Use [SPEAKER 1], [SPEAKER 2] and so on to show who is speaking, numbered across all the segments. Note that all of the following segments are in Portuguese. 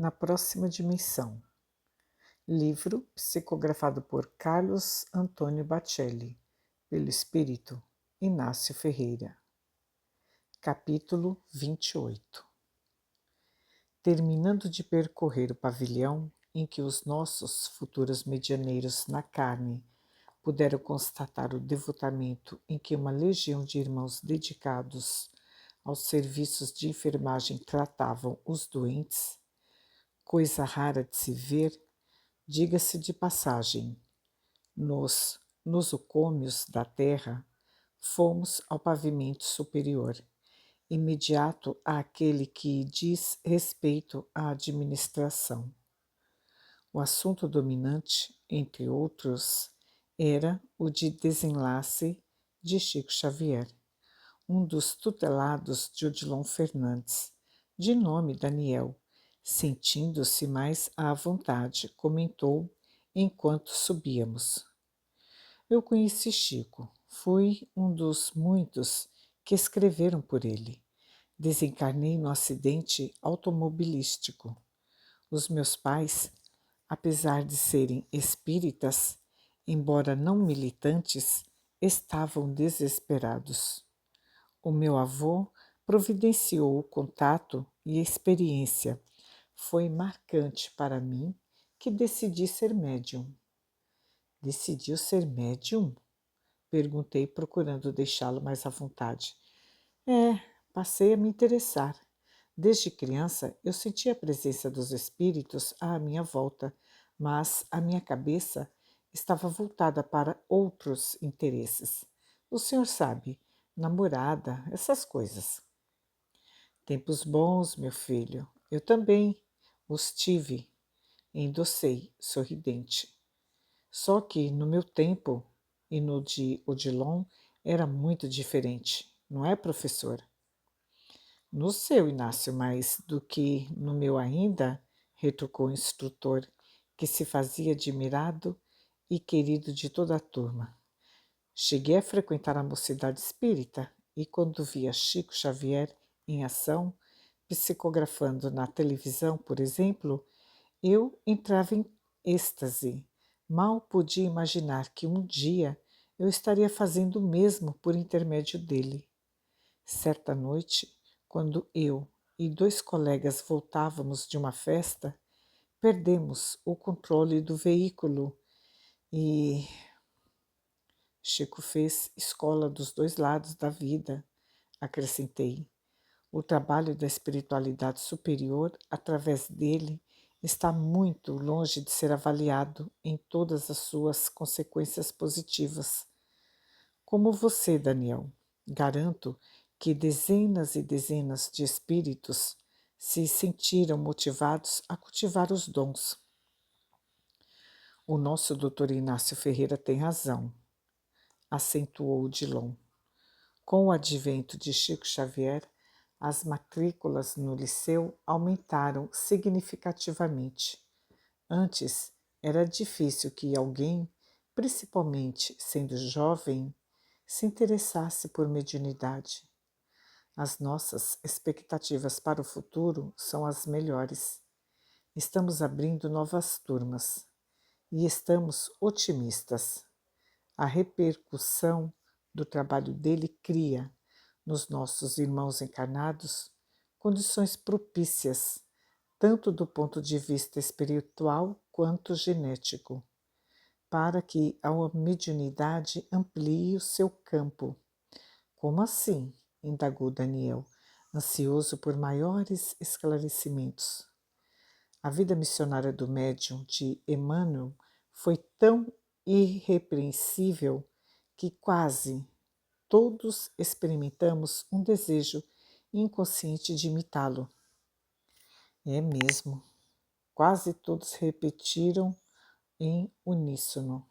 [SPEAKER 1] na próxima dimensão. Livro psicografado por Carlos Antônio Bacelli, pelo espírito Inácio Ferreira. Capítulo 28. Terminando de percorrer o pavilhão em que os nossos futuros medianeiros na carne puderam constatar o devotamento em que uma legião de irmãos dedicados aos serviços de enfermagem tratavam os doentes, coisa rara de se ver, diga-se de passagem, nos nosocômios da terra, fomos ao pavimento superior, imediato àquele que diz respeito à administração. O assunto dominante, entre outros, era o de desenlace de Chico Xavier, um dos tutelados de Odilon Fernandes, de nome Daniel, sentindo-se mais à vontade, comentou enquanto subíamos. Eu conheci Chico, fui um dos muitos que escreveram por ele. Desencarnei no acidente automobilístico. Os meus pais, apesar de serem espíritas, embora não militantes, estavam desesperados. O meu avô providenciou o contato e a experiência. Foi marcante para mim que decidi ser médium. Decidiu ser médium? Perguntei, procurando deixá-lo mais à vontade. Passei a me interessar. Desde criança eu sentia a presença dos espíritos à minha volta, mas a minha cabeça estava voltada para outros interesses. O senhor sabe, namorada, essas coisas. Tempos bons, meu filho. Eu também os tive, endossei, sorridente. Só que no meu tempo e no de Odilon era muito diferente, não é, professor? No seu, Inácio, mais do que no meu ainda, retrucou o instrutor, que se fazia admirado e querido de toda a turma. Cheguei a frequentar a mocidade espírita e, quando via Chico Xavier em ação, psicografando na televisão, por exemplo, eu entrava em êxtase. Mal podia imaginar que um dia eu estaria fazendo o mesmo por intermédio dele. Certa noite, quando eu e dois colegas voltávamos de uma festa, perdemos o controle do veículo e Chico fez escola dos dois lados da vida, acrescentei. O trabalho da espiritualidade superior, através dele, está muito longe de ser avaliado em todas as suas consequências positivas. Como você, Daniel, garanto que dezenas e dezenas de espíritos se sentiram motivados a cultivar os dons. O nosso doutor Inácio Ferreira tem razão, acentuou Odilon. Com o advento de Chico Xavier, as matrículas no liceu aumentaram significativamente. Antes, era difícil que alguém, principalmente sendo jovem, se interessasse por mediunidade. As nossas expectativas para o futuro são as melhores. Estamos abrindo novas turmas e estamos otimistas. A repercussão do trabalho dele cria, nos nossos irmãos encarnados, condições propícias, tanto do ponto de vista espiritual quanto genético, para que a mediunidade amplie o seu campo. Como assim? Indagou Daniel, ansioso por maiores esclarecimentos. A vida missionária do médium de Emmanuel foi tão irrepreensível que quase todos experimentamos um desejo inconsciente de imitá-lo. É mesmo, quase todos repetiram em uníssono.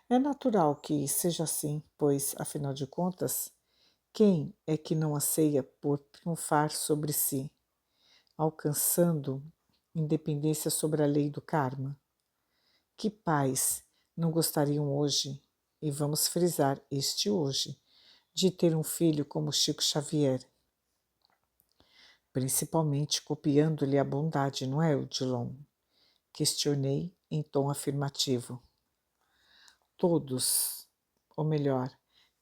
[SPEAKER 1] É natural que seja assim, pois, afinal de contas, quem é que não anseia por triunfar sobre si, alcançando independência sobre a lei do karma? Que pais não gostariam hoje, e vamos frisar este hoje, de ter um filho como Chico Xavier? principalmente copiando-lhe a bondade, não é, Odilon? Questionei em tom afirmativo. Todos, ou melhor,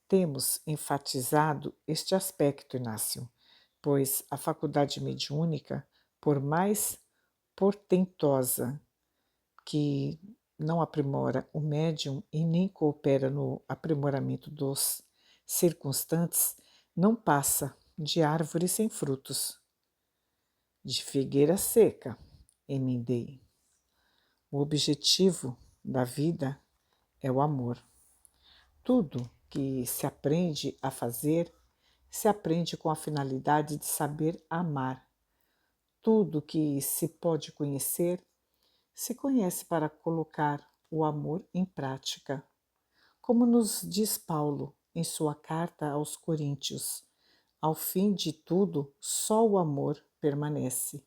[SPEAKER 1] temos enfatizado este aspecto, Inácio, pois a faculdade mediúnica, por mais portentosa que não aprimora o médium e nem coopera no aprimoramento dos circunstantes, não passa de árvore sem frutos, de figueira seca, emendei. O objetivo da vida é o amor. Tudo que se aprende a fazer, se aprende com a finalidade de saber amar. Tudo que se pode conhecer, se conhece para colocar o amor em prática. Como nos diz Paulo em sua carta aos Coríntios, ao fim de tudo, só o amor permanece.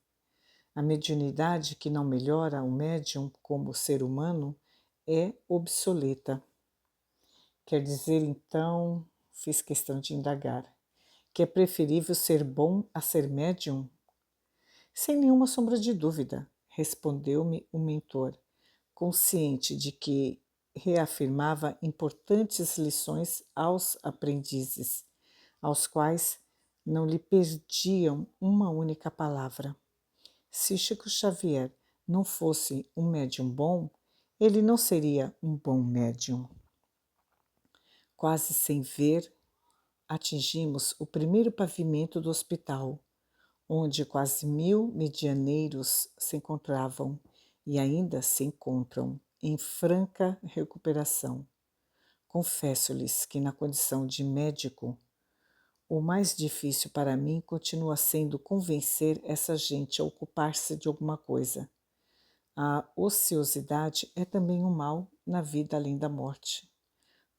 [SPEAKER 1] A mediunidade que não melhora o médium como ser humano é obsoleta. Quer dizer, então, fiz questão de indagar, que é preferível ser bom a ser médium? Sem nenhuma sombra de dúvida, respondeu-me o mentor, consciente de que reafirmava importantes lições aos aprendizes, aos quais não lhe perdiam uma única palavra. Se Chico Xavier não fosse um médium bom, ele não seria um bom médium. Quase sem ver, atingimos o primeiro pavimento do hospital, onde quase 1000 medianeiros se encontravam e ainda se encontram em franca recuperação. Confesso-lhes que, na condição de médico, o mais difícil para mim continua sendo convencer essa gente a ocupar-se de alguma coisa. A ociosidade é também um mal na vida além da morte.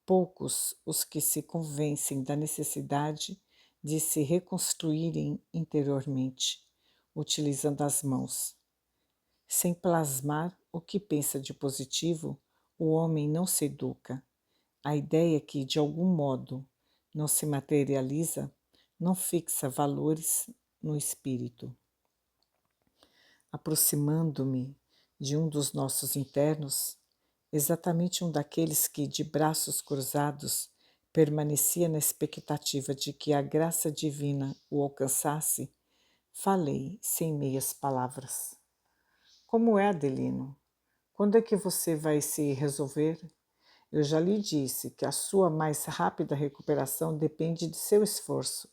[SPEAKER 1] Poucos os que se convencem da necessidade de se reconstruírem interiormente, utilizando as mãos. Sem plasmar o que pensa de positivo, o homem não se educa. A ideia que, de algum modo, não se materializa, não fixa valores no espírito. Aproximando-me de um dos nossos internos, exatamente um daqueles que, de braços cruzados, permanecia na expectativa de que a graça divina o alcançasse, falei sem meias palavras. Como é, Adelino? Quando é que você vai se resolver? Eu já lhe disse que a sua mais rápida recuperação depende de seu esforço.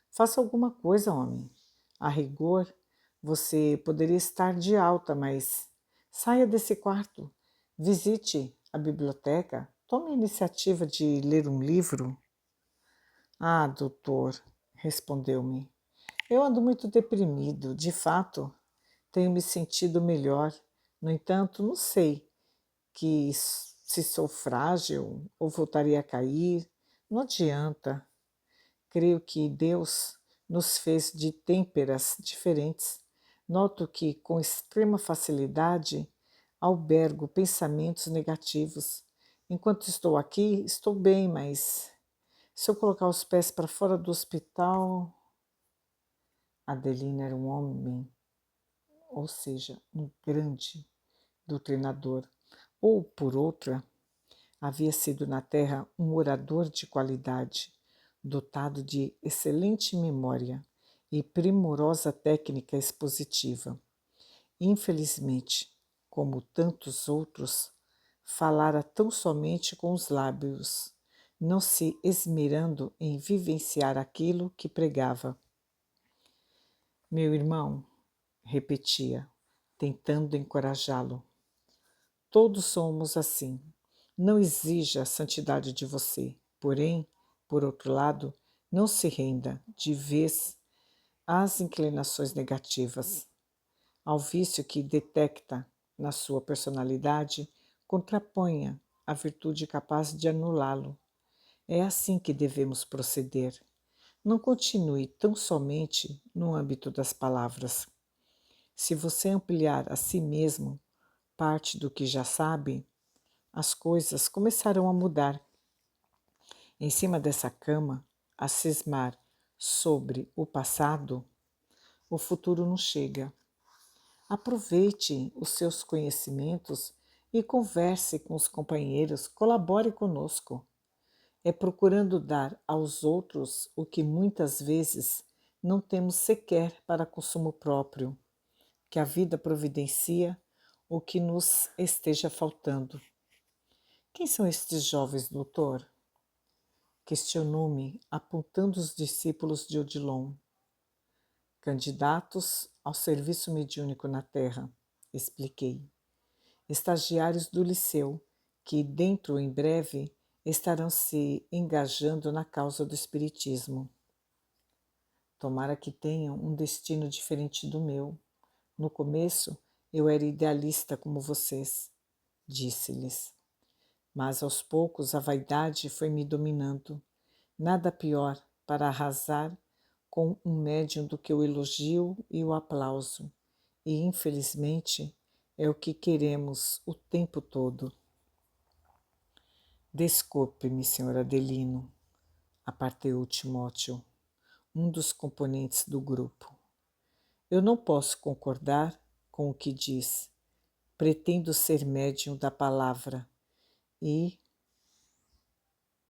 [SPEAKER 1] Faça alguma coisa, homem. A rigor, você poderia estar de alta, mas saia desse quarto, visite a biblioteca, tome a iniciativa de ler um livro. Ah, doutor, respondeu-me, eu ando muito deprimido, de fato, tenho me sentido melhor. No entanto, não sei que se sou frágil ou voltaria a cair. Não adianta. Creio que Deus nos fez de têmperas diferentes. Noto que, com extrema facilidade, albergo pensamentos negativos. Enquanto estou aqui, estou bem, mas se eu colocar os pés para fora do hospital... Adelino era um homem, ou seja, um grande doutrinador, ou, por outra, havia sido na terra um orador de qualidade, dotado de excelente memória e primorosa técnica expositiva. Infelizmente, como tantos outros, falara tão somente com os lábios, não se esmerando em vivenciar aquilo que pregava. Meu irmão, repetia, tentando encorajá-lo, todos somos assim. Não exija a santidade de você, porém, por outro lado, não se renda de vez às inclinações negativas, ao vício que detecta na sua personalidade, contraponha a virtude capaz de anulá-lo. É assim que devemos proceder. Não continue tão somente no âmbito das palavras. Se você ampliar a si mesmo parte do que já sabe, as coisas começarão a mudar. Em cima dessa cama, a cismar sobre o passado, o futuro não chega. Aproveite os seus conhecimentos e converse com os companheiros, colabore conosco. É procurando dar aos outros o que muitas vezes não temos sequer para consumo próprio, que a vida providencia o que nos esteja faltando. Quem são estes jovens, doutor? Questionou-me, apontando os discípulos de Odilon. Candidatos ao serviço mediúnico na Terra, expliquei. Estagiários do liceu, que dentro em breve estarão se engajando na causa do Espiritismo. Tomara que tenham um destino diferente do meu. No começo, eu era idealista como vocês, disse-lhes. Mas aos poucos a vaidade foi me dominando. Nada pior para arrasar com um médium do que o elogio e o aplauso. E, infelizmente, é o que queremos o tempo todo. Desculpe-me, Sr. Adelino, aparteu Timóteo, um dos componentes do grupo. Eu não posso concordar com o que diz. Pretendo ser médium da palavra e,